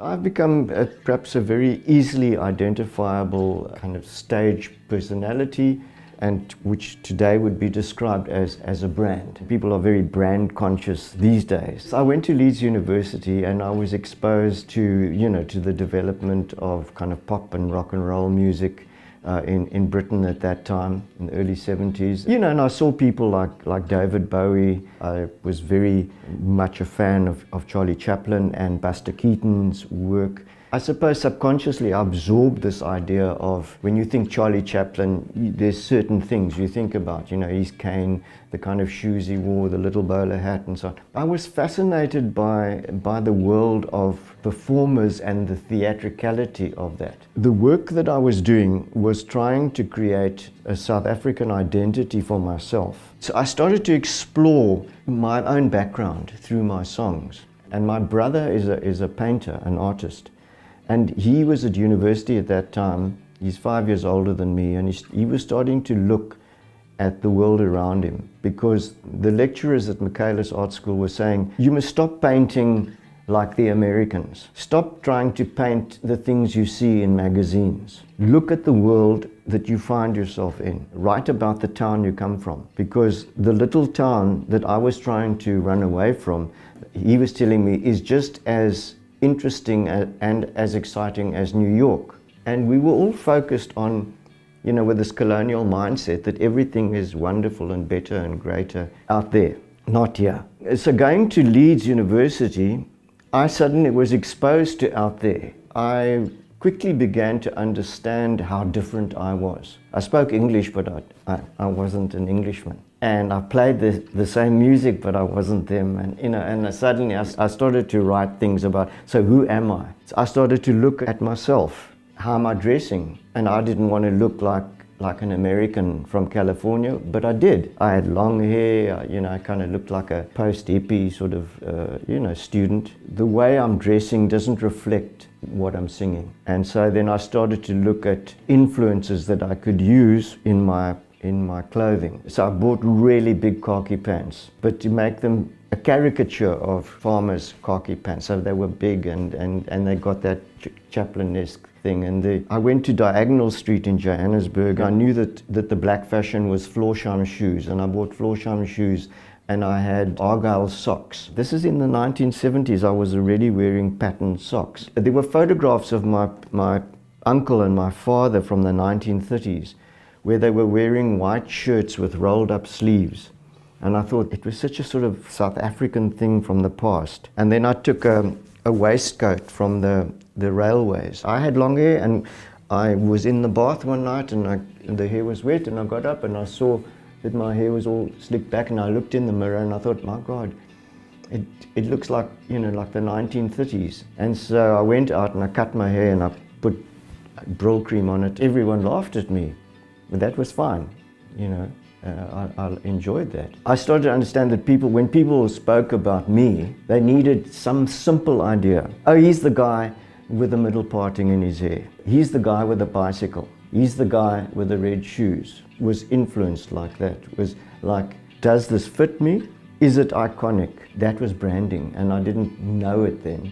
I've become perhaps a very easily identifiable kind of stage personality, and which today would be described as a brand. People are very brand conscious these days. I went to Leeds University and I was exposed to the development of kind of pop and rock and roll music in Britain at that time, in the early 70s. And I saw people like David Bowie. I was very much a fan of Charlie Chaplin and Buster Keaton's work. I suppose subconsciously I absorbed this idea of, when you think Charlie Chaplin, there's certain things you think about, his cane, the kind of shoes he wore, the little bowler hat and so on. I was fascinated by the world of performers and the theatricality of that. The work that I was doing was trying to create a South African identity for myself. So I started to explore my own background through my songs. And my brother is a painter, an artist. And he was at university at that time. He's 5 years older than me, and he was starting to look at the world around him, because the lecturers at Michaelis Art School were saying, you must stop painting like the Americans. Stop trying to paint the things you see in magazines. Look at the world that you find yourself in. Write about the town you come from, because the little town that I was trying to run away from, he was telling me, is just as interesting and as exciting as New York. And we were all focused on, with this colonial mindset that everything is wonderful and better and greater out there, not here. So going to Leeds University, I suddenly was exposed to out there. I quickly began to understand how different I was. I spoke English, but I wasn't an Englishman. And I played the same music, but I wasn't them. And suddenly I started to write things about, so who am I? So I started to look at myself. How am I dressing? And I didn't want to look like an American from California, but I did. I had long hair, I kind of looked like a post-hippie sort of, student. The way I'm dressing doesn't reflect what I'm singing. And so then I started to look at influences that I could use in my clothing. So I bought really big khaki pants, but to make them a caricature of farmers' khaki pants. So they were big and they got that Chaplin-esque thing. And I went to Diagonal Street in Johannesburg. I knew that the black fashion was Florsheim shoes, and I bought Florsheim shoes, and I had Argyle socks. This is in the 1970s. I was already wearing patterned socks. There were photographs of my uncle and my father from the 1930s, where they were wearing white shirts with rolled up sleeves. And I thought it was such a sort of South African thing from the past. And then I took a waistcoat from the railways. I had long hair, and I was in the bath one night, and the hair was wet, and I got up and I saw that my hair was all slicked back, and I looked in the mirror and I thought, my God, it looks like, like the 1930s. And so I went out and I cut my hair and I put Brill cream on it. Everyone laughed at me. But that was fine, I enjoyed that. I started to understand that when people spoke about me, they needed some simple idea. Oh, he's the guy with the middle parting in his hair. He's the guy with the bicycle. He's the guy with the red shoes. Was influenced like that. Was like, does this fit me? Is it iconic? That was branding, and I didn't know it then.